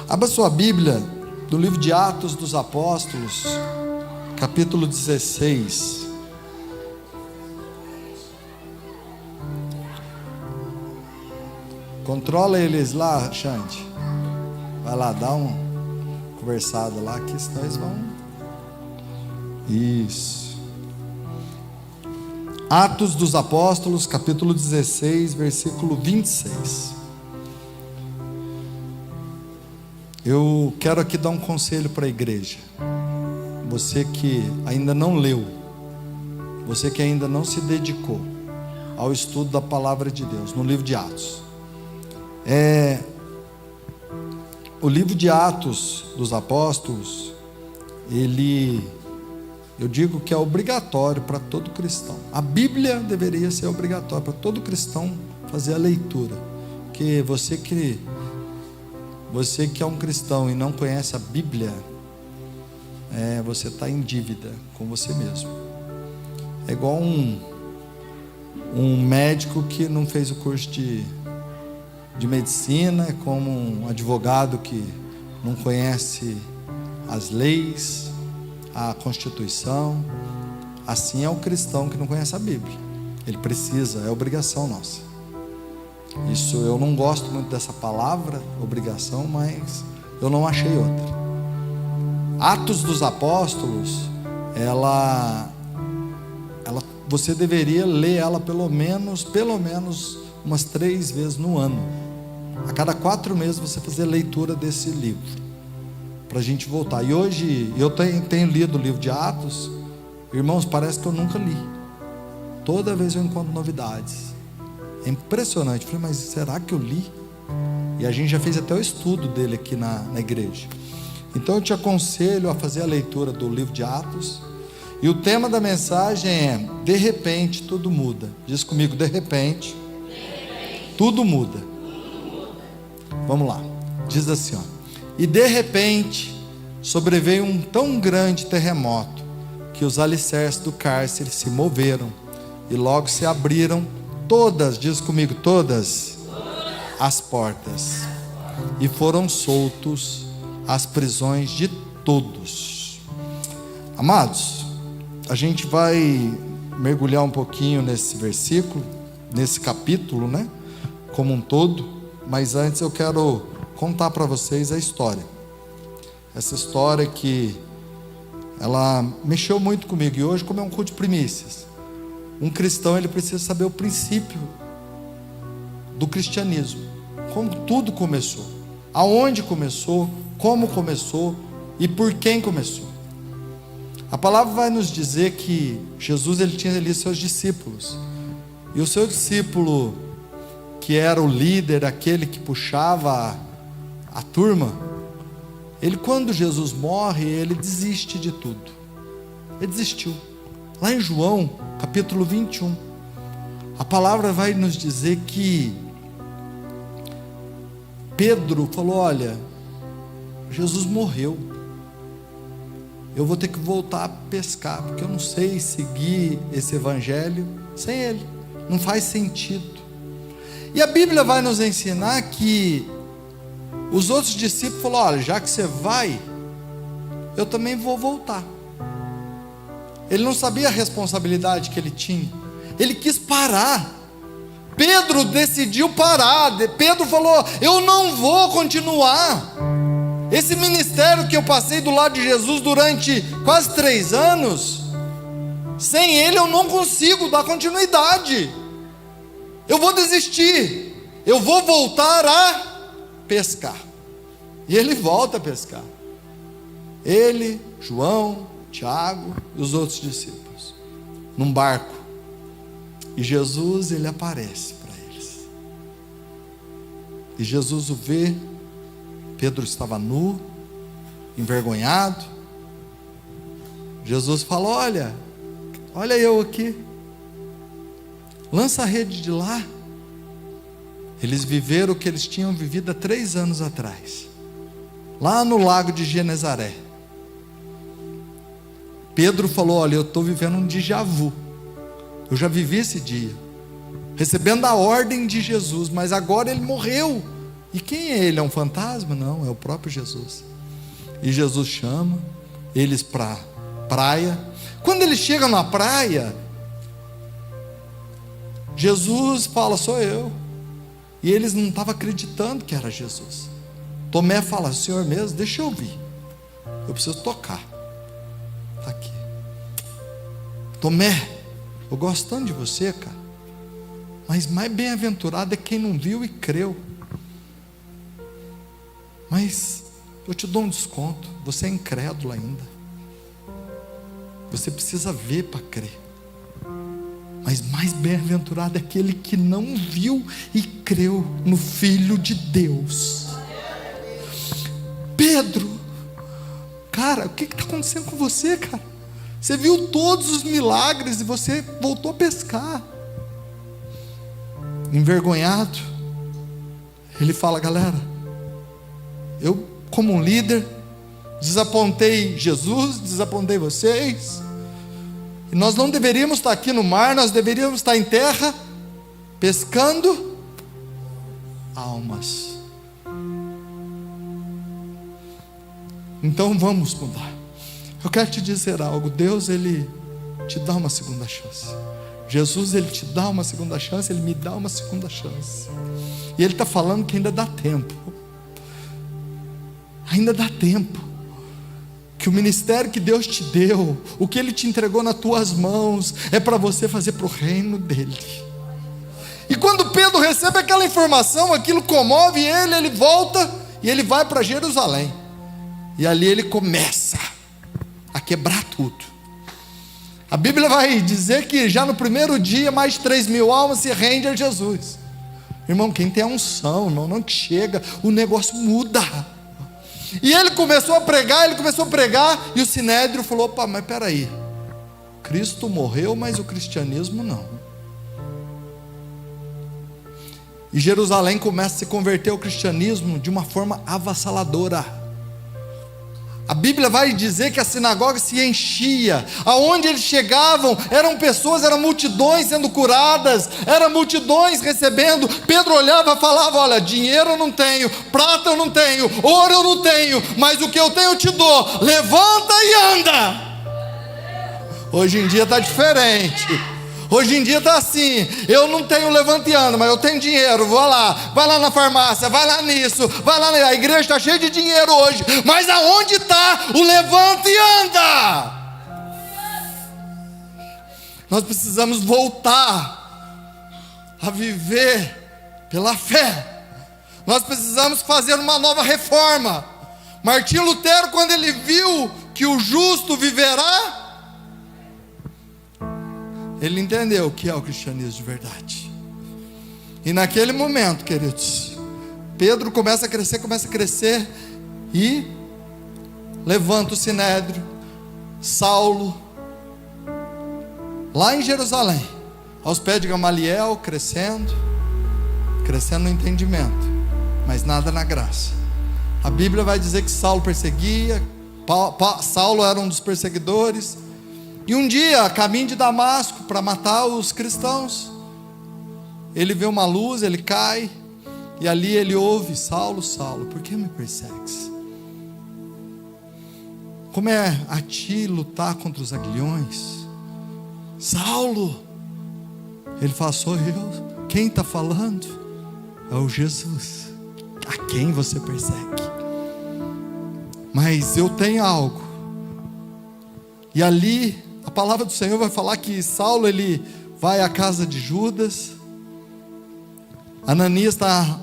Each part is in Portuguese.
Abra sua Bíblia do livro de Atos dos Apóstolos, capítulo 16. Controla eles lá, Xande. Vai lá, dá uma conversada lá, que senão eles vão. Isso. Atos dos Apóstolos, capítulo 16, versículo 26. Eu quero aqui dar um conselho para a igreja. Você que ainda não leu, você que ainda não se dedicou ao estudo da palavra de Deus no livro de Atos. O livro de Atos dos Apóstolos, eu digo que é obrigatório para todo cristão. A Bíblia deveria ser obrigatória para todo cristão fazer a leitura. Porque você que é um cristão e não conhece a Bíblia, você está em dívida com você mesmo. É igual um médico que não fez o curso de medicina, é como um advogado que não conhece as leis, a Constituição. Assim é o cristão que não conhece a Bíblia. Ele precisa, é obrigação nossa. Isso, eu não gosto muito dessa palavra, obrigação, mas eu não achei outra. Atos dos Apóstolos, você deveria ler ela pelo menos umas 3 vezes no ano. A cada 4 meses você fazer a leitura desse livro, para a gente voltar. E hoje eu tenho lido o livro de Atos, irmãos, parece que eu nunca li. Toda vez eu encontro novidades. É impressionante. Eu falei, mas será que eu li? E a gente já fez até o estudo dele aqui na igreja. Então eu te aconselho a fazer a leitura do livro de Atos. E o tema da mensagem é: de repente tudo muda. Diz comigo, de repente tudo muda. Vamos lá. Diz assim, ó: e de repente sobreveio um tão grande terremoto que os alicerces do cárcere se moveram e logo se abriram todas, diz comigo, todas as portas, e foram soltos as prisões de todos. Amados, a gente vai mergulhar um pouquinho nesse versículo, nesse capítulo, né, como um todo. Mas antes eu quero contar para vocês a história. Essa história que ela mexeu muito comigo. E hoje, como é um culto de primícias, um cristão ele precisa saber o princípio do cristianismo, como tudo começou, aonde começou, como começou e por quem começou. A palavra vai nos dizer que Jesus ele tinha ali seus discípulos, e o seu discípulo, que era o líder, aquele que puxava a turma, ele, quando Jesus morre, ele desiste de tudo. Ele desistiu. Lá em João capítulo 21, a palavra vai nos dizer que Pedro falou: olha, Jesus morreu, eu vou ter que voltar a pescar, porque eu não sei seguir esse evangelho sem ele, não faz sentido. E a Bíblia vai nos ensinar que os outros discípulos falaram: olha, já que você vai, eu também vou voltar. Ele não sabia a responsabilidade que ele tinha, ele quis parar. Pedro decidiu parar. Pedro falou: eu não vou continuar esse ministério que eu passei do lado de Jesus durante quase 3 anos, sem ele eu não consigo dar continuidade. Eu vou desistir, eu vou voltar a pescar. E ele volta a pescar. Ele, João, Tiago e os outros discípulos, num barco. E Jesus, ele aparece para eles. E Jesus o vê. Pedro estava nu, envergonhado. Jesus falou: olha eu aqui. Lança a rede de lá. Eles viveram o que eles tinham vivido há 3 anos atrás, lá no lago de Genezaré. Pedro falou: olha, eu estou vivendo um déjà vu. Eu já vivi esse dia, recebendo a ordem de Jesus, mas agora ele morreu E quem é ele? É um fantasma? Não, é o próprio Jesus. E Jesus chama eles para praia. Quando eles chegam na praia, Jesus fala: sou eu. E eles não estavam acreditando que era Jesus. Tomé fala: Senhor mesmo, deixa eu vir, eu preciso tocar. Está aqui. Tomé, eu gosto tanto de você, cara, mas mais bem-aventurado é quem não viu e creu. Mas eu te dou um desconto, você é incrédulo ainda. Você precisa ver para crer. Mas mais bem-aventurado é aquele que não viu e creu no Filho de Deus. Pedro, cara, o que está acontecendo com você, cara? Você viu todos os milagres e você voltou a pescar. Envergonhado, ele fala: galera, eu como um líder desapontei Jesus, desapontei vocês, e nós não deveríamos estar aqui no mar, nós deveríamos estar em terra pescando almas. Então vamos mudar. Eu quero te dizer algo: Deus, Ele te dá uma segunda chance. Jesus, Ele te dá uma segunda chance, Ele me dá uma segunda chance. E Ele está falando que ainda dá tempo. Ainda dá tempo. Que o ministério que Deus te deu, o que Ele te entregou nas tuas mãos, é para você fazer para o reino dEle. E quando Pedro recebe aquela informação, aquilo comove ele, ele volta e ele vai para Jerusalém. E ali ele começa a quebrar tudo. A Bíblia vai dizer que já no primeiro dia mais de 3.000 almas se rendem a Jesus. Irmão, quem tem a unção, não chega, o negócio muda. E ele começou a pregar, e o Sinédrio falou: opa, mas peraí, Cristo morreu, mas o cristianismo não. E Jerusalém começa a se converter ao cristianismo de uma forma avassaladora. A Bíblia vai dizer que a sinagoga se enchia, aonde eles chegavam, eram pessoas, eram multidões sendo curadas, eram multidões recebendo. Pedro olhava e falava: olha, dinheiro eu não tenho, prata eu não tenho, ouro eu não tenho, mas o que eu tenho eu te dou, levanta e anda. Hoje em dia está diferente. Hoje em dia está assim: eu não tenho levanta e anda, mas eu tenho dinheiro, vou lá, vai lá na farmácia, vai lá nisso, vai lá, a igreja está cheia de dinheiro hoje, mas aonde está o levanta e anda? Nós precisamos voltar a viver pela fé. Nós precisamos fazer uma nova reforma. Martim Lutero, quando ele viu que o justo viverá, ele entendeu o que é o cristianismo de verdade. E naquele momento, queridos, Pedro começa a crescer e levanta o Sinédrio. Saulo, lá em Jerusalém, aos pés de Gamaliel, crescendo no entendimento, mas nada na graça. A Bíblia vai dizer que Saulo perseguia, Saulo era um dos perseguidores. E um dia, a caminho de Damasco, para matar os cristãos, ele vê uma luz, ele cai, e ali ele ouve: Saulo, Saulo, por que me persegues? Como é a ti lutar contra os aguilhões? Saulo, ele fala: sou eu. Quem está falando? É o Jesus, a quem você persegue. Mas eu tenho algo. E ali a palavra do Senhor vai falar que Saulo, ele vai à casa de Judas. Ananias está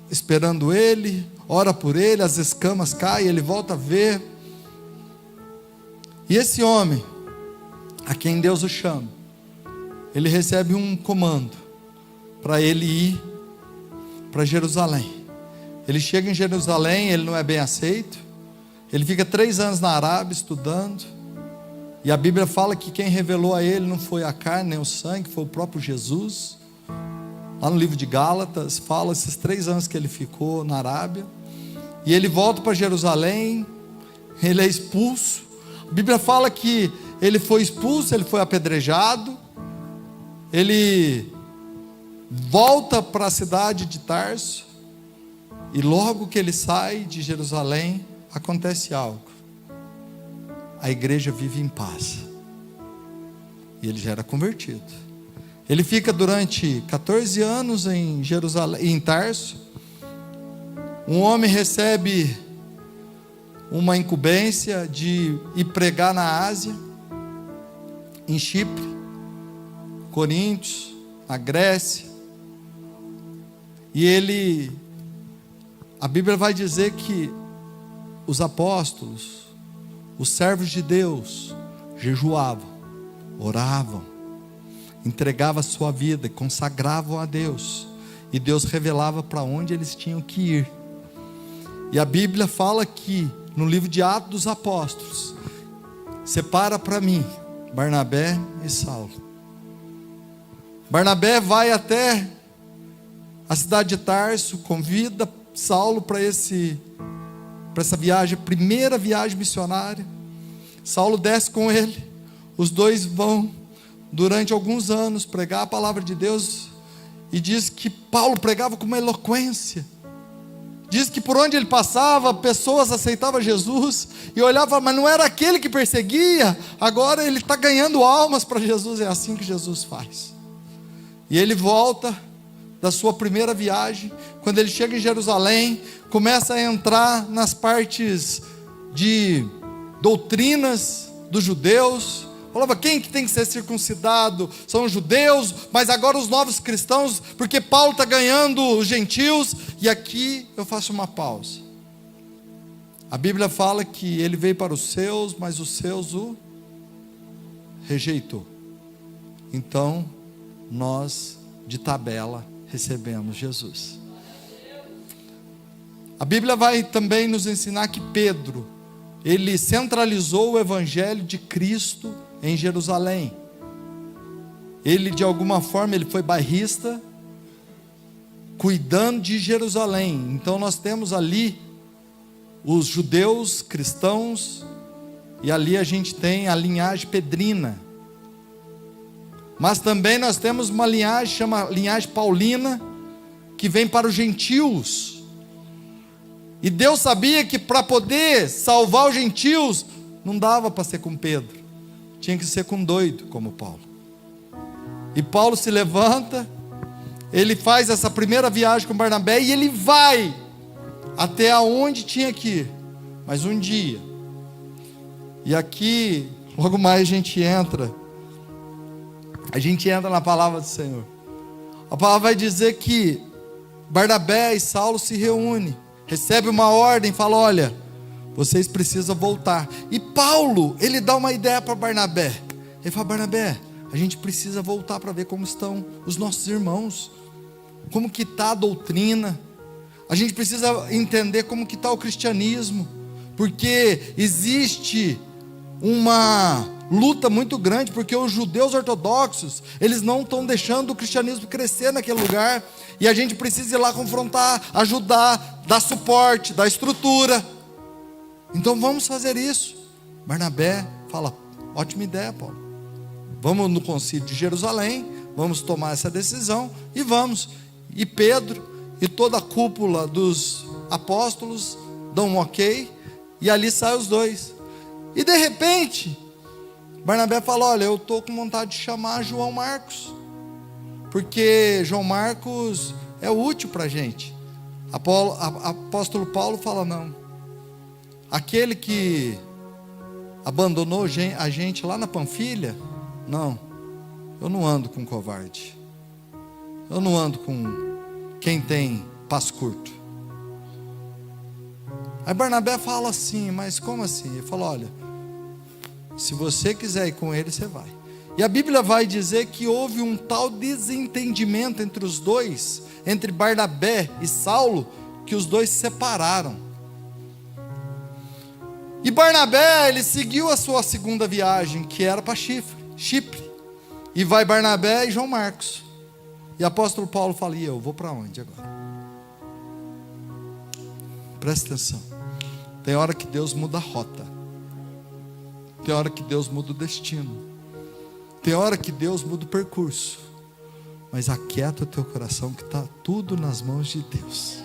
esperando ele, ora por ele, as escamas caem, ele volta a ver. E esse homem, a quem Deus o chama, ele recebe um comando para ele ir para Jerusalém. Ele chega em Jerusalém, ele não é bem aceito. Ele fica 3 anos na Arábia estudando. E a Bíblia fala que quem revelou a ele não foi a carne nem o sangue, foi o próprio Jesus. Lá no livro de Gálatas fala esses 3 anos que ele ficou na Arábia. E ele volta para Jerusalém, ele é expulso. A Bíblia fala que ele foi expulso, ele foi apedrejado. Ele volta para a cidade de Tarso. E logo que ele sai de Jerusalém, acontece algo. A igreja vive em paz. E ele já era convertido. Ele fica durante 14 anos em Jerusalém, em Tarso. Um homem recebe uma incumbência de ir pregar na Ásia, em Chipre, Coríntios, na Grécia. E a Bíblia vai dizer que os apóstolos, os servos de Deus, jejuavam, oravam, entregavam a sua vida, consagravam a Deus, e Deus revelava para onde eles tinham que ir. E a Bíblia fala que, no livro de Atos dos Apóstolos, separa para mim Barnabé e Saulo. Barnabé vai até a cidade de Tarso, convida Saulo para essa viagem, primeira viagem missionária. Saulo desce com ele, os dois vão durante alguns anos pregar a palavra de Deus, e diz que Paulo pregava com uma eloquência. Diz que por onde ele passava, pessoas aceitavam Jesus, e olhavam, mas não era aquele que perseguia, agora ele está ganhando almas para Jesus. É assim que Jesus faz. E ele volta da sua primeira viagem. Quando ele chega em Jerusalém, começa a entrar nas partes de doutrinas dos judeus. Falava, quem que tem que ser circuncidado? São os judeus, mas agora os novos cristãos, porque Paulo está ganhando os gentios. E aqui eu faço uma pausa. A Bíblia fala que ele veio para os seus, mas os seus o rejeitou. Então, nós, de tabela, recebemos Jesus. A Bíblia vai também nos ensinar que Pedro, ele centralizou o evangelho de Cristo em Jerusalém. Ele, de alguma forma, ele foi bairrista, cuidando de Jerusalém. Então nós temos ali os judeus cristãos, e ali a gente tem a linhagem pedrina. Mas também nós temos uma linhagem, chama linhagem paulina, que vem para os gentios. E Deus sabia que para poder salvar os gentios, não dava para ser com Pedro, tinha que ser com um doido como Paulo. E Paulo se levanta, ele faz essa primeira viagem com Barnabé, e ele vai até aonde tinha que ir. Mas um dia, e aqui logo mais a gente entra na palavra do Senhor. A palavra vai dizer que Barnabé e Saulo se reúnem, recebe uma ordem, fala, olha, vocês precisam voltar. E Paulo, ele dá uma ideia para Barnabé. Ele fala, Barnabé, a gente precisa voltar para ver como estão os nossos irmãos, como que está a doutrina. A gente precisa entender como que está o cristianismo, porque existe uma luta muito grande, porque os judeus ortodoxos, eles não estão deixando o cristianismo crescer naquele lugar, e a gente precisa ir lá confrontar, ajudar, dar suporte, dar estrutura. Então vamos fazer isso. Barnabé fala, ótima ideia, Paulo, vamos no concílio de Jerusalém, vamos tomar essa decisão, e vamos. E Pedro e toda a cúpula dos apóstolos dão um ok, e ali saem os dois. E de repente Barnabé fala, olha, eu estou com vontade de chamar João Marcos, porque João Marcos é útil para a gente. Apóstolo Paulo fala, não, aquele que abandonou a gente lá na Panfilha, não, eu não ando com covarde, eu não ando com quem tem passo curto. Aí Barnabé fala assim, mas como assim? Ele fala, olha, se você quiser ir com ele, você vai. E a Bíblia vai dizer que houve um tal desentendimento entre os dois, entre Barnabé e Saulo, que os dois se separaram. E Barnabé, ele seguiu a sua segunda viagem, que era para Chipre. E vai Barnabé e João Marcos. E o apóstolo Paulo fala, e eu vou para onde agora? Presta atenção. Tem hora que Deus muda a rota. Tem hora que Deus muda o destino. Tem hora que Deus muda o percurso. Mas aquieta o teu coração, que está tudo nas mãos de Deus.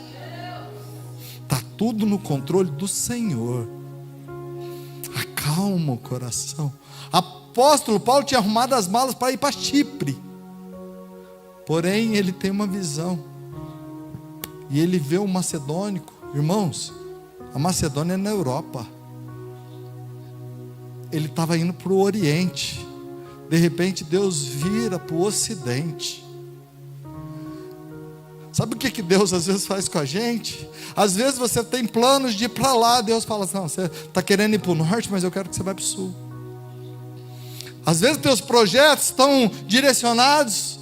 tudo no controle do Senhor. Acalma o coração. Apóstolo Paulo tinha arrumado as malas para ir para Chipre. Porém, ele tem uma visão. E ele vê o macedônico. Irmãos, a Macedônia é na Europa. Ele estava indo para o Oriente. De repente Deus vira para o Ocidente. Sabe o que Deus às vezes faz com a gente? Às vezes você tem planos de ir para lá. Deus fala assim, não, você está querendo ir para o norte, mas eu quero que você vá para o sul. Às vezes teus projetos estão direcionados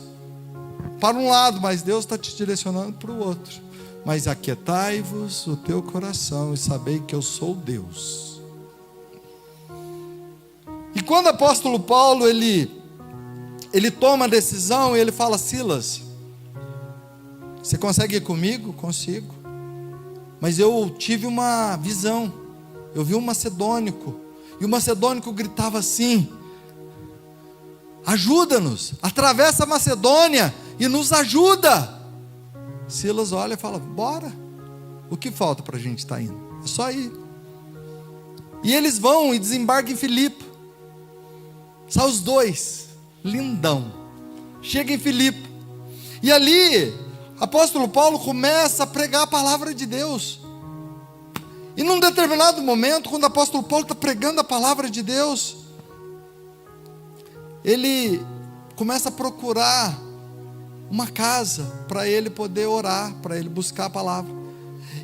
para um lado, mas Deus está te direcionando para o outro. Mas aquietai-vos o teu coração e sabei que eu sou Deus. E quando o apóstolo Paulo, ele toma a decisão, ele fala, Silas, você consegue ir comigo? Consigo. Mas eu tive uma visão, eu vi um macedônico, e o macedônico gritava assim, ajuda-nos, atravessa a Macedônia e nos ajuda. Silas olha e fala, bora, o que falta para a gente estar indo? É só ir. E eles vão e desembarcam em Filipe. São os dois, lindão. Chega em Filipe. E ali, apóstolo Paulo começa a pregar a palavra de Deus. E num determinado momento, quando o apóstolo Paulo está pregando a palavra de Deus, ele começa a procurar uma casa para ele poder orar, para ele buscar a palavra.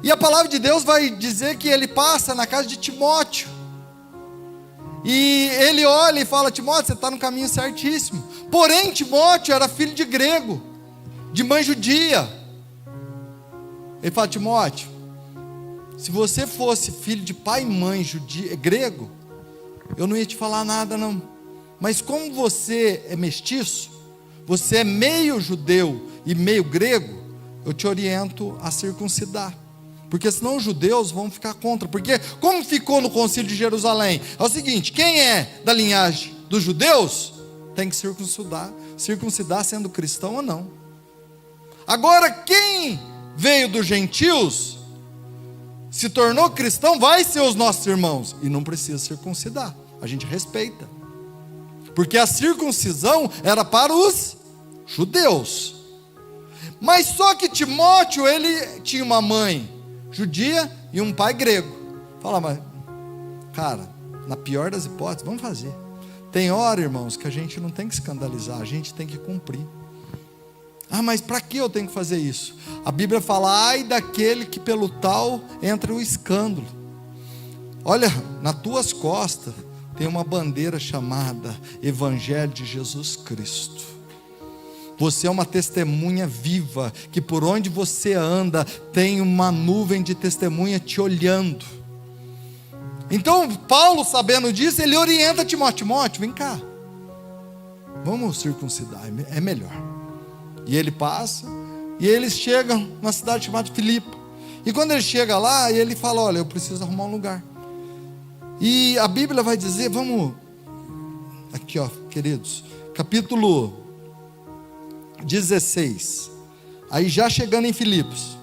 E a palavra de Deus vai dizer que ele passa na casa de Timóteo. E ele olha e fala, Timóteo, você está no caminho certíssimo. Porém, Timóteo era filho de grego, de mãe judia. Ele fala, Timóteo, se você fosse filho de pai e mãe grego, eu não ia te falar nada não. Mas como você é mestiço, você é meio judeu e meio grego, eu te oriento a circuncidar. Porque senão os judeus vão ficar contra. Porque como ficou no concílio de Jerusalém? É o seguinte, quem é da linhagem dos judeus, tem que circuncidar sendo cristão ou não. Agora quem veio dos gentios, se tornou cristão, vai ser os nossos irmãos. E não precisa circuncidar, a gente respeita. Porque a circuncisão era para os judeus. Mas só que Timóteo, ele tinha uma mãe judia e um pai grego. Fala, mas cara, na pior das hipóteses, vamos fazer. Tem hora, irmãos, que a gente não tem que escandalizar, a gente tem que cumprir. Ah, mas para que eu tenho que fazer isso? A Bíblia fala, ai daquele que pelo tal entra o escândalo. Olha, nas tuas costas tem uma bandeira chamada Evangelho de Jesus Cristo. Você é uma testemunha viva, que por onde você anda, tem uma nuvem de testemunha te olhando. Então, Paulo, sabendo disso, ele orienta Timóteo, Timóteo, vem cá, vamos circuncidar, é melhor. E ele passa, e eles chegam numa cidade chamada Filipe. E quando ele chega lá, ele fala, olha, eu preciso arrumar um lugar. E a Bíblia vai dizer, vamos, aqui ó, queridos, capítulo 16, aí já chegando em Filipos,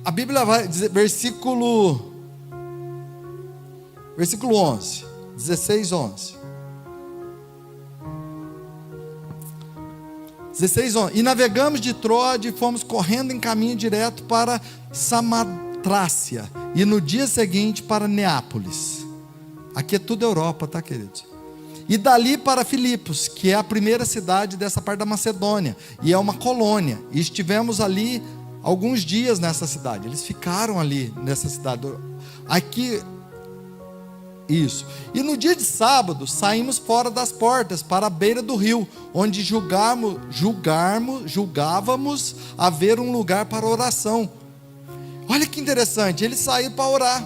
a Bíblia vai dizer, versículo 11, 16, 11, 16, 11, e navegamos de Troade e fomos correndo em caminho direto para Samatrácia, e no dia seguinte para Neápolis. Aqui é tudo Europa, tá, queridos? E dali para Filipos, que é a primeira cidade dessa parte da Macedônia, e é uma colônia, e estivemos ali alguns dias nessa cidade. Eles ficaram ali nessa cidade, aqui, isso, e no dia de sábado, saímos fora das portas, para a beira do rio, onde julgávamos haver um lugar para oração. Olha que interessante, eles saíram para orar,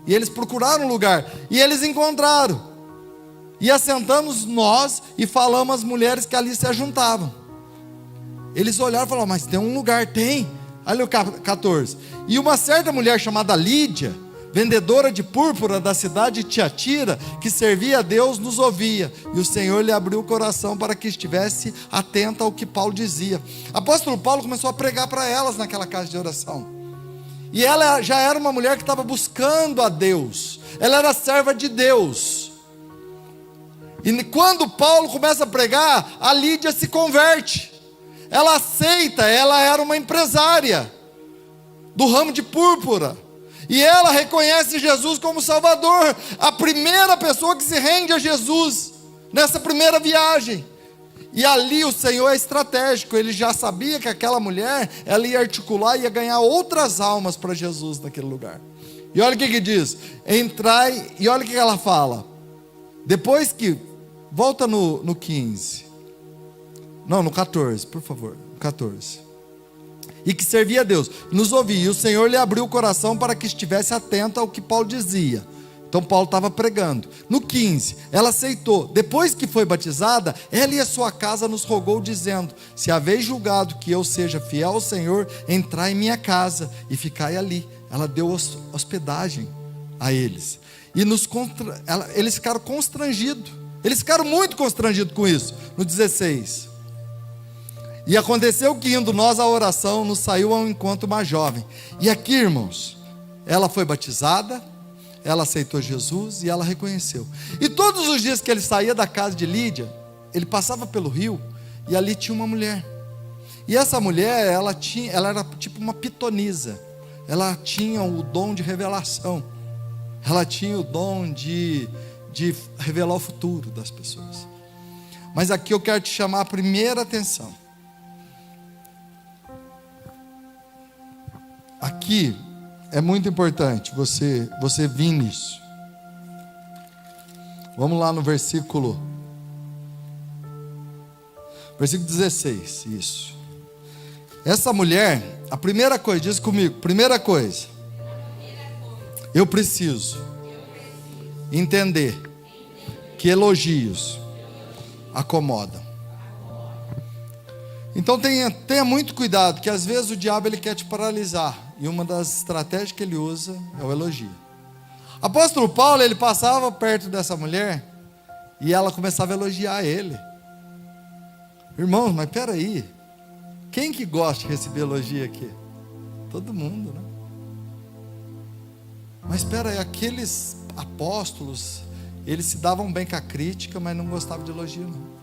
e eles procuraram um lugar, e eles encontraram. E assentamos nós e falamos às mulheres que ali se ajuntavam. Eles olharam e falaram, mas tem um lugar, tem. Olha o 14. E uma certa mulher chamada Lídia, vendedora de púrpura da cidade de Tiatira, que servia a Deus, nos ouvia. E o Senhor lhe abriu o coração para que estivesse atenta ao que Paulo dizia. Apóstolo Paulo começou a pregar para elas naquela casa de oração. E ela já era uma mulher que estava buscando a Deus. Ela era serva de Deus. E quando Paulo começa a pregar, a Lídia se converte. Ela aceita, ela era uma empresária do ramo de púrpura. E ela reconhece Jesus como Salvador. A primeira pessoa que se rende a Jesus nessa primeira viagem. E ali o Senhor é estratégico. Ele já sabia que aquela mulher, ela ia articular e ia ganhar outras almas para Jesus naquele lugar. E olha o que diz: entrai, e olha o que ela fala. Depois que, volta no 15. Não, no 14, por favor, 14. E que servia a Deus, nos ouvia, e o Senhor lhe abriu o coração para que estivesse atento ao que Paulo dizia. Então Paulo estava pregando. No 15, ela aceitou. Depois que foi batizada, ela e a sua casa nos rogou, dizendo: se haveis julgado que eu seja fiel ao Senhor, entrai em minha casa e ficai ali. Ela deu hospedagem a eles. E eles ficaram constrangidos. Eles ficaram muito constrangidos com isso. No 16. E aconteceu que, indo nós à oração, nos saiu ao encontro uma jovem. E aqui, irmãos, ela foi batizada, ela aceitou Jesus e ela reconheceu. E todos os dias que ele saía da casa de Lídia, ele passava pelo rio e ali tinha uma mulher. E essa mulher, ela era tipo uma pitonisa. Ela tinha o dom de revelação. Ela tinha o dom de revelar o futuro das pessoas. Mas aqui eu quero te chamar a primeira atenção. Aqui é muito importante você vir nisso. Vamos lá no versículo 16, isso. Essa mulher, a primeira coisa, diz comigo, primeira coisa, eu preciso entender que elogios acomodam. Então tenha muito cuidado, que às vezes o diabo ele quer te paralisar. E uma das estratégias que ele usa é o elogio. Apóstolo Paulo, ele passava perto dessa mulher e ela começava a elogiar ele. Irmãos, mas peraí, quem que gosta de receber elogio aqui? Todo mundo, né? Mas espera aí, aqueles apóstolos, eles se davam bem com a crítica, mas não gostavam de elogio, não.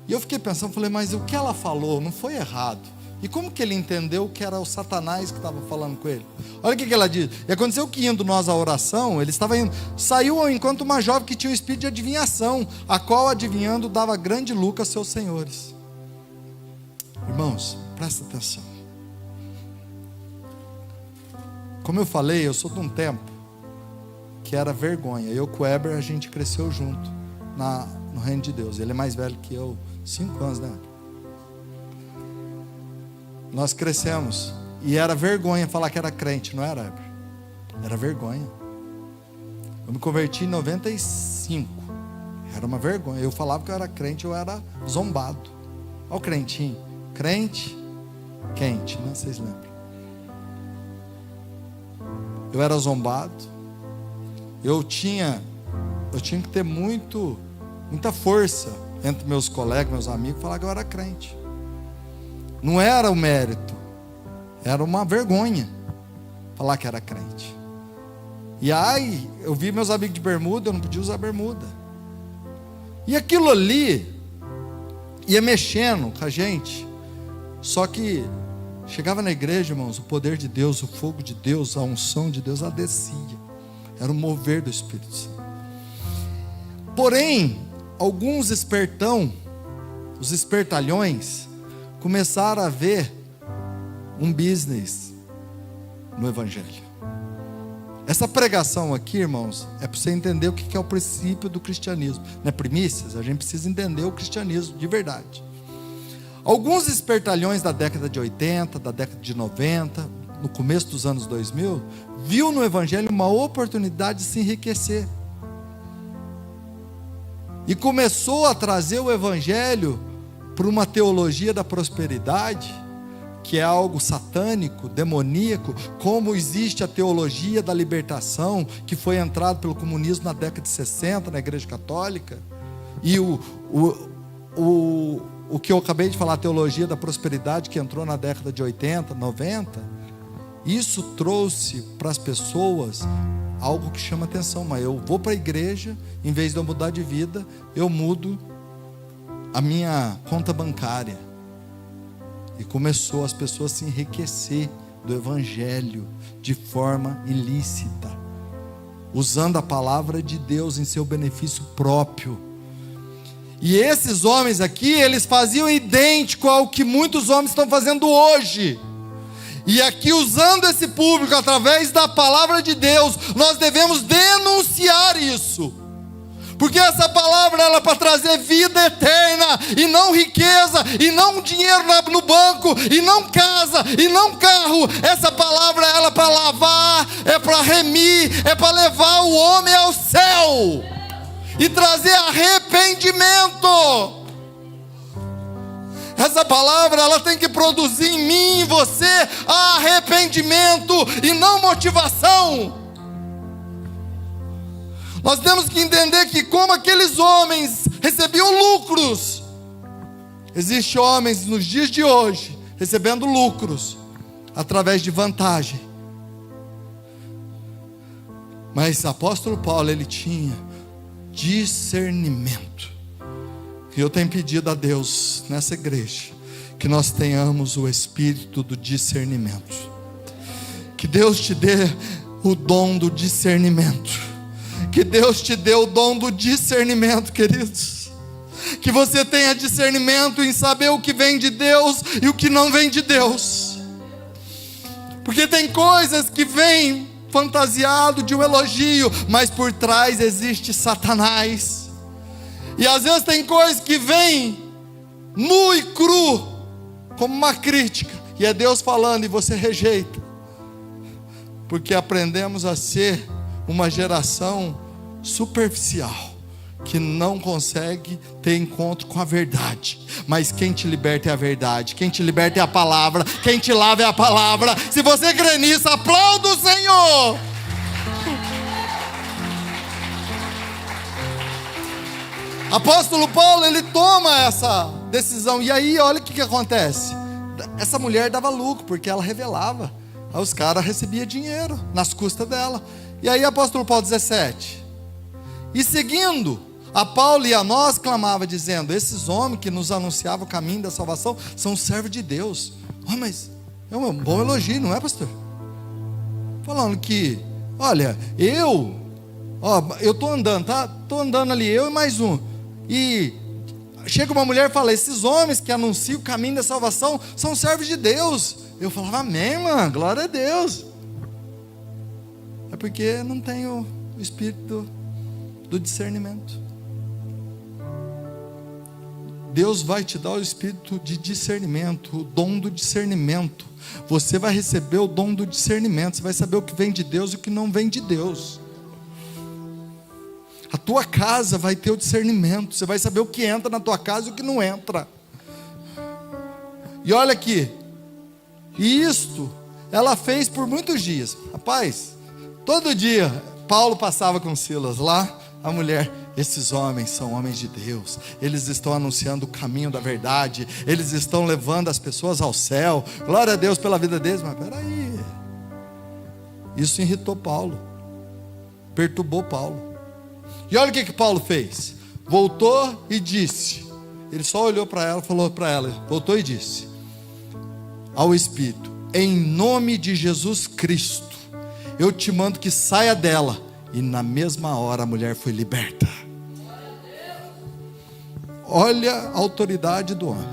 E eu fiquei pensando, falei, mas o que ela falou não foi errado. E como que ele entendeu que era o Satanás que estava falando com ele? Olha o que ela diz. E aconteceu que, indo nós à oração, ele estava indo, saiu ao encontro uma jovem que tinha um espírito de adivinhação, a qual, adivinhando, dava grande lucro a seus senhores. Irmãos, presta atenção. Como eu falei, eu sou de um tempo que era vergonha. Eu com o Eber, a gente cresceu junto no reino de Deus. Ele é mais velho que eu, 5 anos, né? Nós crescemos e era vergonha falar que era crente, não era? Era vergonha. Eu me converti em 95. Era uma vergonha. Eu falava que eu era crente, eu era zombado. Olha o crentinho. Crente, quente, né? Vocês lembram? Eu era zombado. Eu tinha que ter muita força entre meus colegas, meus amigos, falar que eu era crente. Não era o mérito, era uma vergonha falar que era crente. E aí, eu vi meus amigos de bermuda, eu não podia usar bermuda. E aquilo ali ia mexendo com a gente. Só que chegava na igreja, irmãos, o poder de Deus, o fogo de Deus, a unção de Deus, ela descia. Era o mover do Espírito Santo. Porém, alguns os espertalhões, começaram a ver um business no Evangelho. Essa pregação aqui, irmãos, é para você entender o que é o princípio do cristianismo. Não é primícias, a gente precisa entender o cristianismo de verdade. Alguns espertalhões da década de 80, da década de 90, no começo dos anos 2000, viu no Evangelho uma oportunidade de se enriquecer. E começou a trazer o Evangelho para uma teologia da prosperidade, que é algo satânico, demoníaco, como existe a teologia da libertação, que foi entrado pelo comunismo na década de 60, na Igreja Católica, e o que eu acabei de falar, a teologia da prosperidade, que entrou na década de 80, 90, Isso trouxe para as pessoas algo que chama atenção. Mas eu vou para a igreja, em vez de eu mudar de vida, eu mudo a minha conta bancária. E começou as pessoas a se enriquecer do evangelho de forma ilícita, usando a palavra de Deus em seu benefício próprio. E esses homens aqui, eles faziam idêntico ao que muitos homens estão fazendo hoje. E aqui, usando esse público através da palavra de Deus, nós devemos denunciar isso. Porque essa palavra ela é para trazer vida eterna, e não riqueza, e não dinheiro no banco, e não casa, e não carro. Essa palavra ela é para lavar, é para remir, é para levar o homem ao céu e trazer arrependimento. Essa palavra ela tem que produzir em mim e em você arrependimento e não motivação. Nós temos que entender que como aqueles homens recebiam lucros, existem homens nos dias de hoje recebendo lucros através de vantagem. Mas o apóstolo Paulo, ele tinha discernimento. E eu tenho pedido a Deus nessa igreja que nós tenhamos o espírito do discernimento. Que Deus te dê o dom do discernimento. Que Deus te dê o dom do discernimento, queridos. Que você tenha discernimento em saber o que vem de Deus e o que não vem de Deus. Porque tem coisas que vêm fantasiado de um elogio, mas por trás existe Satanás. E às vezes tem coisas que vêm nu e cru, como uma crítica, e é Deus falando e você rejeita. Porque aprendemos a ser uma geração superficial, que não consegue ter encontro com a verdade. Mas quem te liberta é a verdade, quem te liberta é a palavra, quem te lava é a palavra. Se você crê nisso, aplauda o Senhor. Apóstolo Paulo, ele toma essa decisão. E aí, olha o que acontece. Essa mulher dava lucro, porque ela revelava. Aí os caras recebiam dinheiro nas custas dela. E aí, apóstolo Paulo 17. E seguindo a Paulo e a nós, clamava dizendo: esses homens que nos anunciavam o caminho da salvação são servos de Deus. Oh, mas é um bom elogio, não é, pastor? Falando que, olha, eu estou andando, tá? Estou andando ali, eu e mais um. E chega uma mulher e fala: esses homens que anunciam o caminho da salvação são servos de Deus. Eu falava: amém, mano, glória a Deus. É porque não tem o espírito do discernimento. Deus vai te dar o espírito de discernimento, o dom do discernimento. Você vai receber o dom do discernimento. Você vai saber o que vem de Deus e o que não vem de Deus. A tua casa vai ter o discernimento. Você vai saber o que entra na tua casa e o que não entra. E olha aqui. E isto ela fez por muitos dias. Rapaz, todo dia Paulo passava com Silas lá. A mulher: esses homens são homens de Deus. Eles estão anunciando o caminho da verdade. Eles estão levando as pessoas ao céu. Glória a Deus pela vida deles. Mas peraí. Isso irritou Paulo. Perturbou Paulo. E olha o que Paulo fez. Voltou e disse. Ele só olhou para ela, falou para ela. Voltou e disse ao Espírito: em nome de Jesus Cristo, eu te mando que saia dela. E na mesma hora a mulher foi liberta. Olha a autoridade do homem.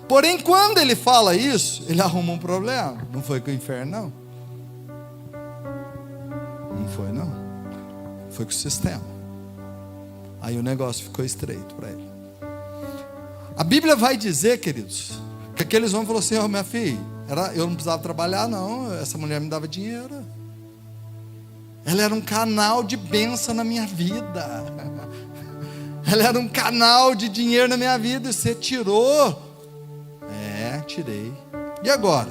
Porém, quando ele fala isso, ele arruma um problema. Não foi com o inferno, não. Não foi, não. Foi com o sistema. Aí o negócio ficou estreito para ele. A Bíblia vai dizer, queridos, que aqueles homens falaram assim: oh, minha filha, eu não precisava trabalhar, não. Essa mulher me dava dinheiro. Ela era um canal de bênção na minha vida. Ela era um canal de dinheiro na minha vida. E você tirou. Tirei. E agora?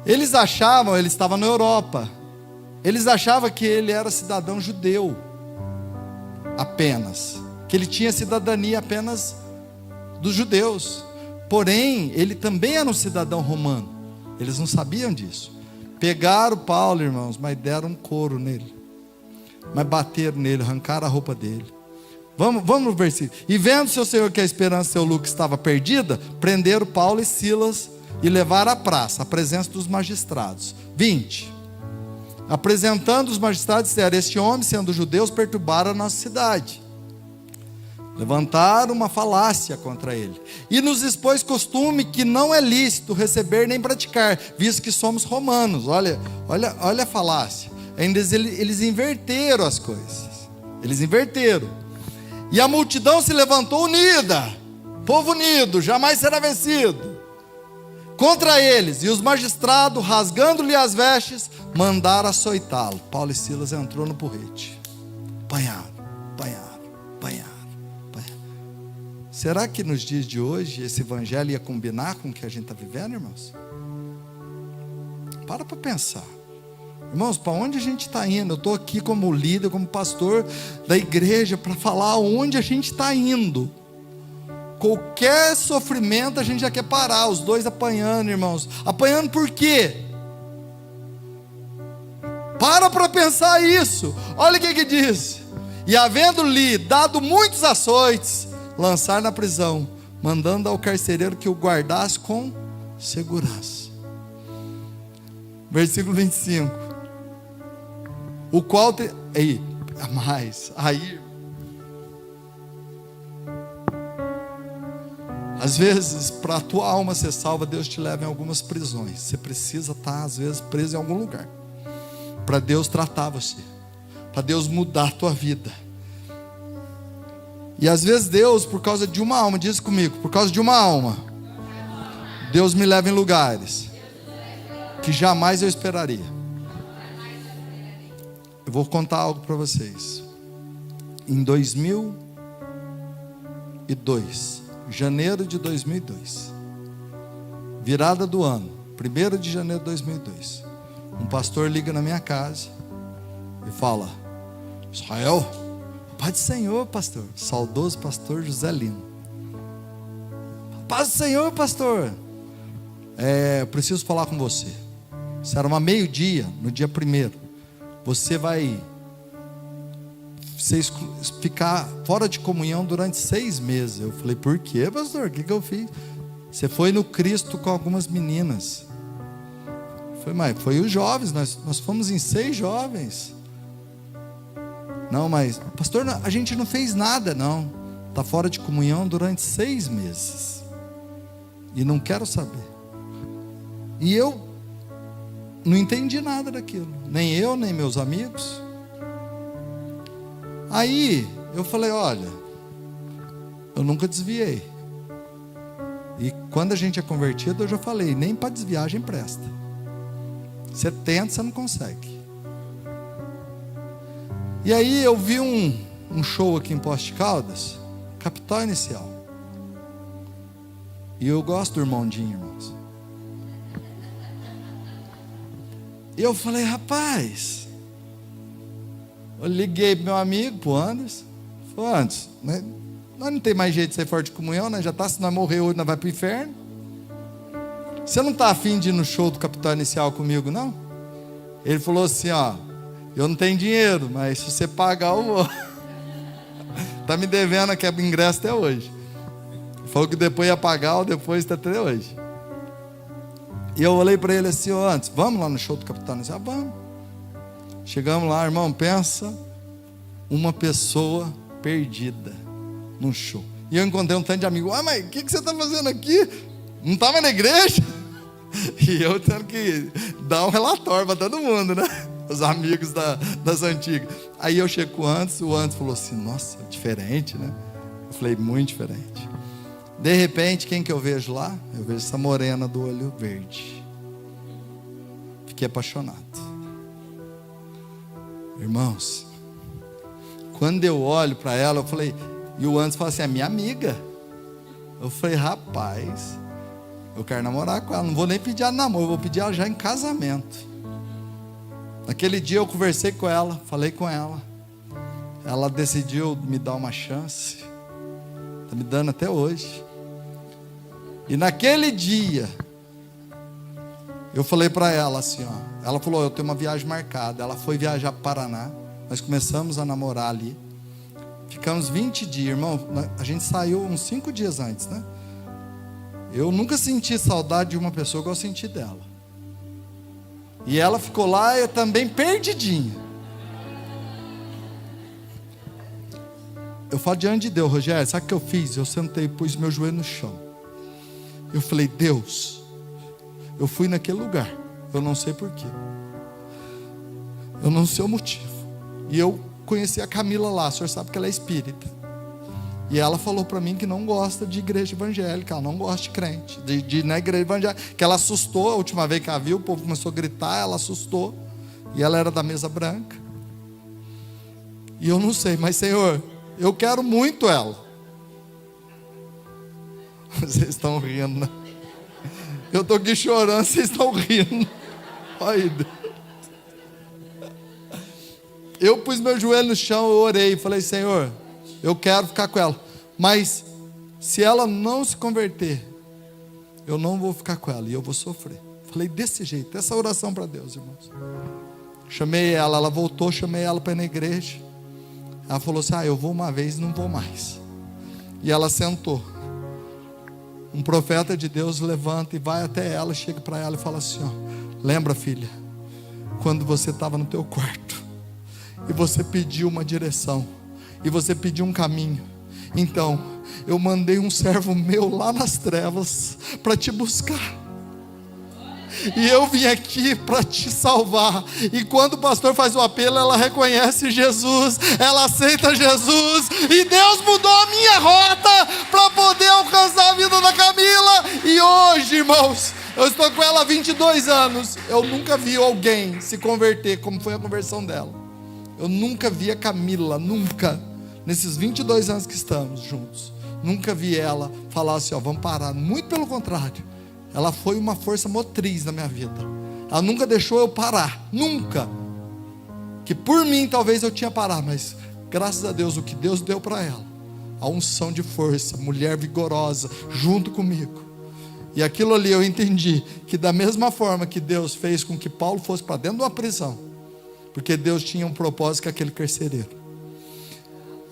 Eles achavam, ele estava na Europa. Eles achavam que ele era cidadão judeu apenas. Que ele tinha cidadania apenas dos judeus. Porém, ele também era um cidadão romano. Eles não sabiam disso. Pegaram Paulo, irmãos, mas deram um couro nele. Mas bateram nele, arrancaram a roupa dele. Vamos no versículo. E vendo seu senhor que a esperança do seu lucro estava perdida, prenderam Paulo e Silas e levaram à praça, à presença dos magistrados. 20. Apresentando os magistrados, disseram: este homem, sendo judeus, perturbaram a nossa cidade. Levantaram uma falácia contra ele. E nos expôs costume que não é lícito receber nem praticar, visto que somos romanos. Olha a falácia. Ainda eles inverteram as coisas. Eles inverteram. E a multidão se levantou unida. Povo unido, jamais será vencido. Contra eles. E os magistrados, rasgando-lhe as vestes, mandaram açoitá-lo. Paulo e Silas entrou no porrete. Apanharam. Será que nos dias de hoje esse evangelho ia combinar com o que a gente está vivendo, irmãos? Para pensar. Irmãos, para onde a gente está indo? Eu estou aqui como líder, como pastor da igreja, para falar onde a gente está indo. Qualquer sofrimento a gente já quer parar. Os dois apanhando, irmãos. Apanhando por quê? Para pensar isso. Olha o que diz. E havendo-lhe dado muitos açoites, lançar na prisão, mandando ao carcereiro que o guardasse com segurança. Versículo 25. O qual aí, às vezes, para a tua alma ser salva, Deus te leva em algumas prisões. Você precisa estar, às vezes, preso em algum lugar, para Deus tratar você, para Deus mudar a tua vida. E às vezes Deus, por causa de uma alma, diz comigo, por causa de uma alma, Deus me leva em lugares que jamais eu esperaria. Eu vou contar algo para vocês. Em 2002, janeiro de 2002, virada do ano, 1º de janeiro de 2002, um pastor liga na minha casa e fala: Israel, paz do Senhor, pastor. Saudoso pastor José Lino. Paz do Senhor, pastor. Eu preciso falar com você. Isso era uma meio-dia, no dia 1º. Você vai ficar fora de comunhão durante 6 meses. Eu falei: por quê, pastor? O que eu fiz? Você foi no Cristo com algumas meninas. Foi os jovens. Nós fomos em 6 jovens. Não, mas pastor, a gente não fez nada. Não, está fora de comunhão durante 6 meses e não quero saber. E eu não entendi nada daquilo, nem eu, nem meus amigos. Aí eu falei: olha, eu nunca desviei. E quando a gente é convertido, eu já falei, nem para desviagem presta. Você tenta, você não consegue. E aí eu vi um show aqui em Poços de Caldas, Capital Inicial. E eu gosto do irmão Dinho, irmãos. E eu falei: rapaz, eu liguei pro meu amigo, pro Anderson. Falei: Anderson, nós não tem mais jeito de sair fora de comunhão, né? Já está, se nós morrer hoje, nós vamos para o inferno. Você não está afim de ir no show do Capital Inicial comigo, não? Ele falou assim: ó, eu não tenho dinheiro, mas se você pagar, eu vou. Está me devendo aqui o ingresso até hoje. Falou que depois ia pagar, ou depois está até hoje. E eu olhei para ele assim: ó, antes, vamos lá no show do Capital Inicial? Vamos. Chegamos lá, irmão, pensa uma pessoa perdida num show. E eu encontrei um tanto de amigos: mas o que você está fazendo aqui? Não estava na igreja? E eu tendo que dar um relatório para todo mundo, né? Os amigos das antigas. Aí eu chego com o Anderson falou assim: nossa, diferente, né? Eu falei: muito diferente. De repente, quem que eu vejo lá? Eu vejo essa morena do olho verde. Fiquei apaixonado. Irmãos, quando eu olho para ela, eu falei, e o Anderson falou assim: é minha amiga. Eu falei: rapaz, eu quero namorar com ela. Não vou nem pedir ela namoro, eu vou pedir ela já em casamento. Naquele dia eu conversei com ela, falei com ela. Ela decidiu me dar uma chance. Está me dando até hoje. E naquele dia, Eu falei para ela assim, ó. Ela falou, eu tenho uma viagem marcada. Ela foi viajar para o Paraná. Nós começamos a namorar ali. Ficamos 20 dias, irmão. A gente saiu uns 5 dias antes, né? Eu nunca senti saudade de uma pessoa igual eu senti dela. E ela ficou lá, eu também perdidinha. Eu falo diante de Deus, Rogério, sabe o que eu fiz? Eu sentei e pus meu joelho no chão. Eu falei, Deus, eu fui naquele lugar, eu não sei porquê, eu não sei o motivo. E eu conheci a Camila lá, o senhor sabe que ela é espírita. E ela falou para mim que não gosta de igreja evangélica, ela não gosta de crente, de na igreja evangélica, que ela assustou, a última vez que ela viu, o povo começou a gritar, ela assustou, e ela era da mesa branca. E eu não sei, mas Senhor, eu quero muito ela. Vocês estão rindo, né? Eu estou aqui chorando, vocês estão rindo. Olha, eu pus meu joelho no chão, eu orei, falei, Senhor, eu quero ficar com ela, mas se ela não se converter, eu não vou ficar com ela e eu vou sofrer. Falei desse jeito, essa oração para Deus, irmãos. Chamei ela, ela voltou, chamei ela para ir na igreja. Ela falou assim, eu vou uma vez, não vou mais. E ela sentou. Um profeta de Deus levanta e vai até ela, chega para ela e fala assim, lembra, filha, quando você estava no teu quarto e você pediu uma direção e você pediu um caminho, então eu mandei um servo meu lá nas trevas para te buscar, e eu vim aqui para te salvar. E quando o pastor faz o apelo, ela reconhece Jesus, ela aceita Jesus, e Deus mudou a minha rota para poder alcançar a vida da Camila. E hoje, irmãos, eu estou com ela há 22 anos. Eu nunca vi alguém se converter como foi a conversão dela. Eu nunca vi a Camila, nunca, nesses 22 anos que estamos juntos, nunca vi ela falar assim, vamos parar. Muito pelo contrário, ela foi uma força motriz na minha vida. Ela nunca deixou eu parar, nunca. Que por mim talvez eu tinha parado, mas graças a Deus, o que Deus deu para ela, a unção de força, mulher vigorosa, junto comigo. E aquilo ali eu entendi, que da mesma forma que Deus fez com que Paulo fosse para dentro de uma prisão, porque Deus tinha um propósito com aquele carcereiro.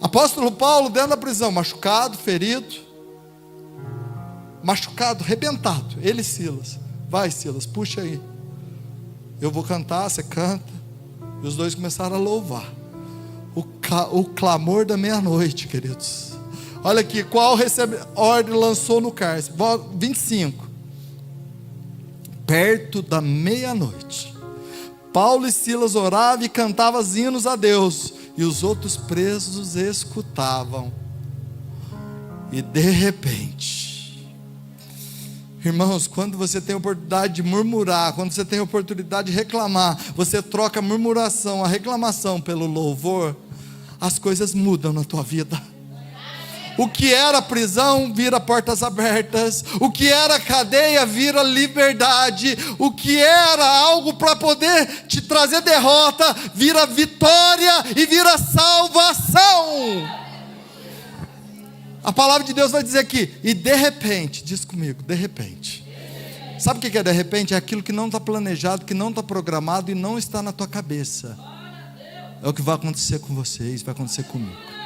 Apóstolo Paulo dentro da prisão, machucado, ferido, arrebentado, ele e Silas. Vai, Silas, puxa aí, eu vou cantar, você canta. E os dois começaram a louvar. O clamor da meia-noite, queridos. Olha aqui, qual ordem lançou no cárcere? 25. Perto da meia-noite, Paulo e Silas oravam e cantavam hinos a Deus, e os outros presos escutavam. E de repente, irmãos, quando você tem a oportunidade de murmurar, quando você tem a oportunidade de reclamar, você troca a murmuração, a reclamação pelo louvor, as coisas mudam na tua vida. O que era prisão vira portas abertas, o que era cadeia vira liberdade, o que era algo para poder te trazer derrota vira vitória e vira salvação. A palavra de Deus vai dizer aqui, e de repente, diz comigo, de repente. Sabe o que é de repente? É aquilo que não está planejado, que não está programado e não está na tua cabeça. É o que vai acontecer com vocês, vai acontecer comigo.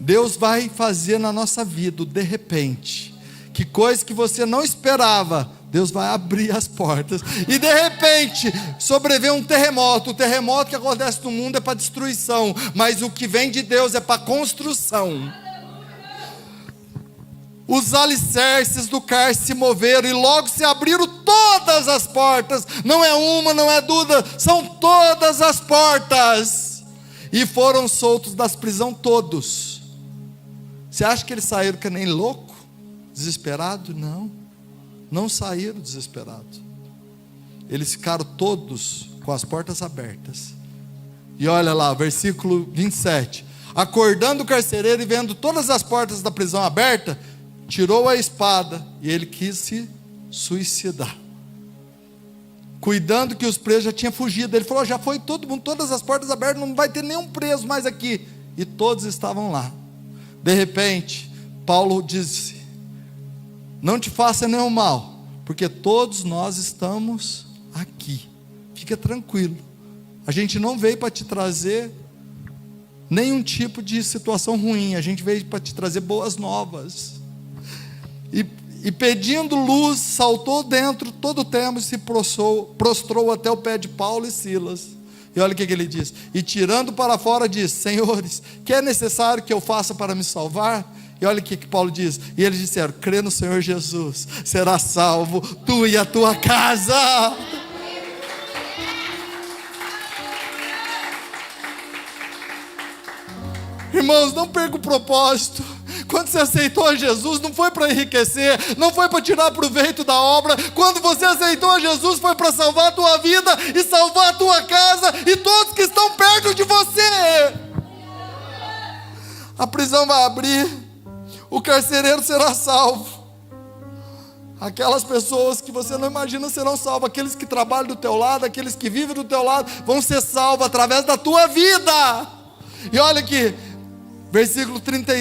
Deus vai fazer na nossa vida, de repente, que coisa que você não esperava, Deus vai abrir as portas, e de repente, sobreveio um terremoto. O terremoto que acontece no mundo é para destruição, mas o que vem de Deus é para construção. Os alicerces do cárcere se moveram, e logo se abriram todas as portas, não é uma, não é duas, são todas as portas, e foram soltos das prisões todos. Você acha que eles saíram que nem louco? Desesperado? Não, não saíram desesperados. Eles ficaram todos com as portas abertas. E olha lá, versículo 27. Acordando o carcereiro e vendo todas as portas da prisão abertas, tirou a espada e ele quis se suicidar. Cuidando que os presos já tinham fugido. Ele falou, já foi todo mundo, todas as portas abertas, não vai ter nenhum preso mais aqui. E todos estavam lá. De repente, Paulo disse, não te faça nenhum mal, porque todos nós estamos aqui. Fica tranquilo. A gente não veio para te trazer nenhum tipo de situação ruim. A gente veio para te trazer boas novas. E pedindo luz, saltou dentro todo o templo e se prostrou até o pé de Paulo e Silas. E olha o que ele diz. E tirando para fora diz: Senhores, que é necessário que eu faça para me salvar? E olha o que Paulo diz. E eles disseram: crê no Senhor Jesus, será salvo tu e a tua casa. Irmãos, não perca o propósito. Quando você aceitou a Jesus, não foi para enriquecer, não foi para tirar proveito da obra. Quando você aceitou a Jesus, foi para salvar a tua vida e salvar a tua casa e todos que estão perto de você. A prisão vai abrir, o carcereiro será salvo. Aquelas pessoas que você não imagina serão salvas, aqueles que trabalham do teu lado, aqueles que vivem do teu lado, vão ser salvos através da tua vida. E olha aqui, versículo 30,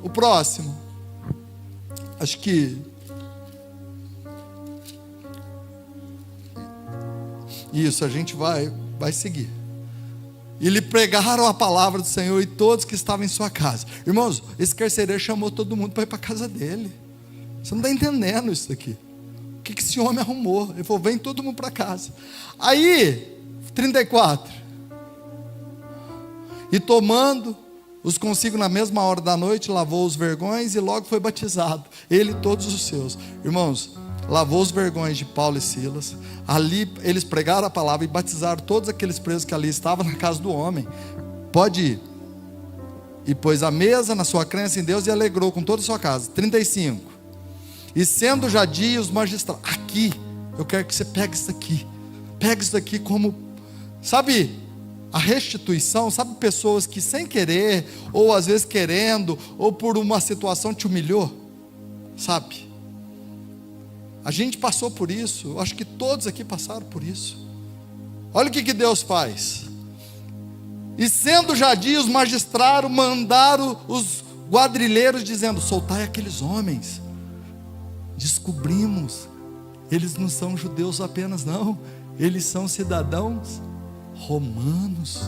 o próximo. Acho que isso, a gente vai seguir. E lhe pregaram a palavra do Senhor e todos que estavam em sua casa. Irmãos, esse carcereiro chamou todo mundo para ir para a casa dele. Você não está entendendo isso aqui. O que esse homem arrumou? Ele falou: vem todo mundo para casa. Aí, 34. E tomando os consigo na mesma hora da noite, lavou os vergões e logo foi batizado, ele e todos os seus. Irmãos, lavou os vergões de Paulo e Silas. Ali eles pregaram a palavra e batizaram todos aqueles presos que ali estavam na casa do homem. Pode ir. E pôs a mesa na sua crença em Deus e alegrou com toda a sua casa. 35. E sendo já dia os magistrados. Aqui, eu quero que você pegue isso aqui. Pegue isso aqui como, sabe, a restituição. Sabe, pessoas que sem querer, ou às vezes querendo, ou por uma situação te humilhou, sabe? A gente passou por isso. Eu acho que todos aqui passaram por isso. Olha o que Deus faz. E sendo já dia, os magistrados mandaram os quadrilheiros dizendo: soltai aqueles homens. Descobrimos, eles não são judeus apenas não, eles são cidadãos romanos.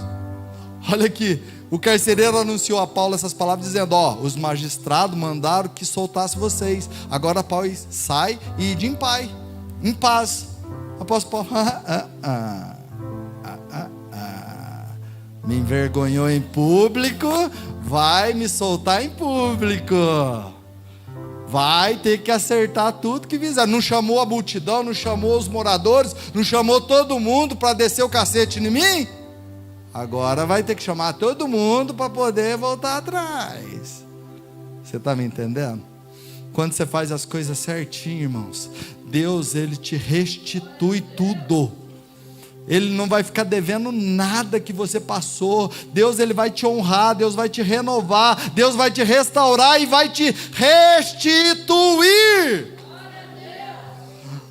Olha aqui, o carcereiro anunciou a Paulo essas palavras dizendo: os magistrados mandaram que soltasse vocês. Agora Paulo sai e ide em paz. Apóstolo Paulo: me envergonhou em público, vai me soltar em público. Vai ter que acertar tudo que fizer. Não chamou a multidão, não chamou os moradores, não chamou todo mundo para descer o cacete em mim? Agora vai ter que chamar todo mundo para poder voltar atrás. Você está me entendendo? Quando você faz as coisas certinho, irmãos, Deus, Ele te restitui tudo. Ele não vai ficar devendo nada que você passou. Deus, Ele vai te honrar, Deus vai te renovar, Deus vai te restaurar e vai te restituir.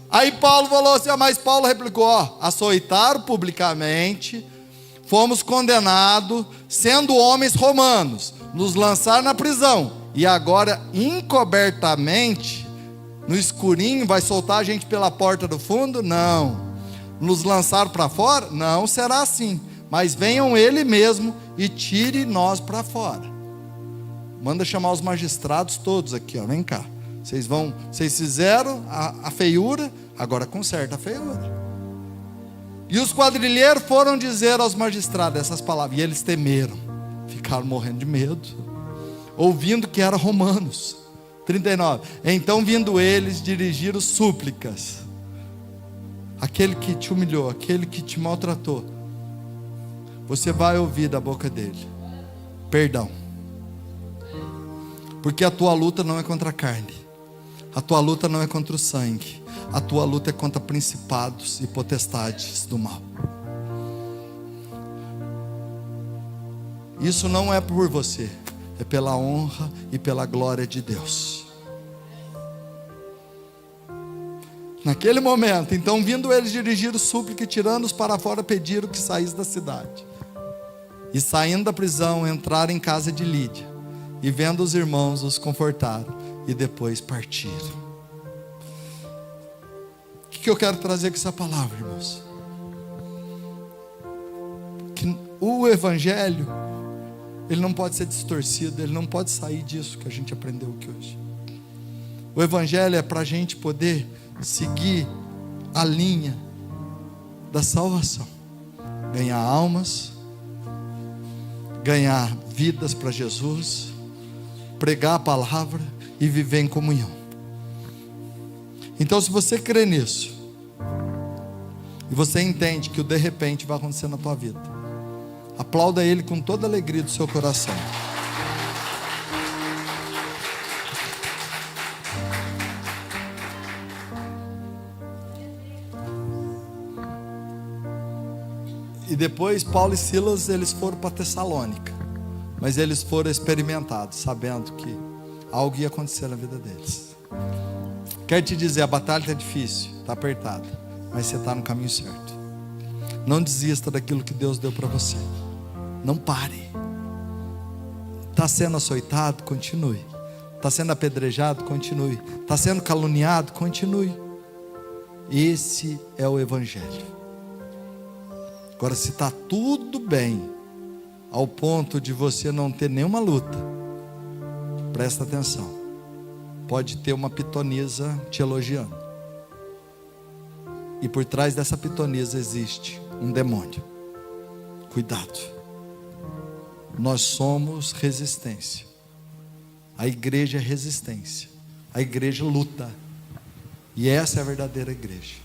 Aí Paulo falou assim, mas Paulo replicou: açoitaram publicamente, fomos condenados, sendo homens romanos, nos lançaram na prisão, e agora encobertamente, no escurinho, vai soltar a gente pela porta do fundo? Não. Nos lançaram para fora? Não será assim, mas venham ele mesmo e tire nós para fora. Manda chamar os magistrados todos aqui, vem cá. Vocês fizeram a feiura, agora conserta a feiura. E os quadrilheiros foram dizer aos magistrados essas palavras, e eles temeram, ficaram morrendo de medo, ouvindo que eram romanos. 39. Então vindo eles, dirigiram súplicas. Aquele que te humilhou, aquele que te maltratou, você vai ouvir da boca dele: perdão. Porque a tua luta não é contra a carne, a tua luta não é contra o sangue, a tua luta é contra principados e potestades do mal. Isso não é por você, é pela honra e pela glória de Deus. Naquele momento, então vindo eles, dirigiram súplica e tirando-os para fora, pediram que saísse da cidade. E saindo da prisão, entraram em casa de Lídia, e vendo os irmãos, os confortaram, e depois partiram. que eu quero trazer com essa palavra, irmãos? Que o Evangelho, ele não pode ser distorcido, ele não pode sair disso que a gente aprendeu aqui hoje. O Evangelho é para a gente poder seguir a linha da salvação, ganhar almas, ganhar vidas para Jesus, pregar a palavra e viver em comunhão. Então, se você crê nisso, e você entende que o de repente vai acontecer na tua vida, aplauda Ele com toda a alegria do seu coração. E depois Paulo e Silas, eles foram para Tessalônica, mas eles foram experimentados, sabendo que algo ia acontecer na vida deles. Quero te dizer, a batalha está difícil, está apertada, mas você está no caminho certo. Não desista daquilo que Deus deu para você. Não pare. Está sendo açoitado? Continue. Está sendo apedrejado? Continue. Está sendo caluniado? Continue. Esse é o Evangelho. Agora, se está tudo bem, ao ponto de você não ter nenhuma luta, presta atenção. Pode ter uma pitonisa te elogiando. E por trás dessa pitonisa existe um demônio. Cuidado. Nós somos resistência. A igreja é resistência. A igreja luta. E essa é a verdadeira igreja.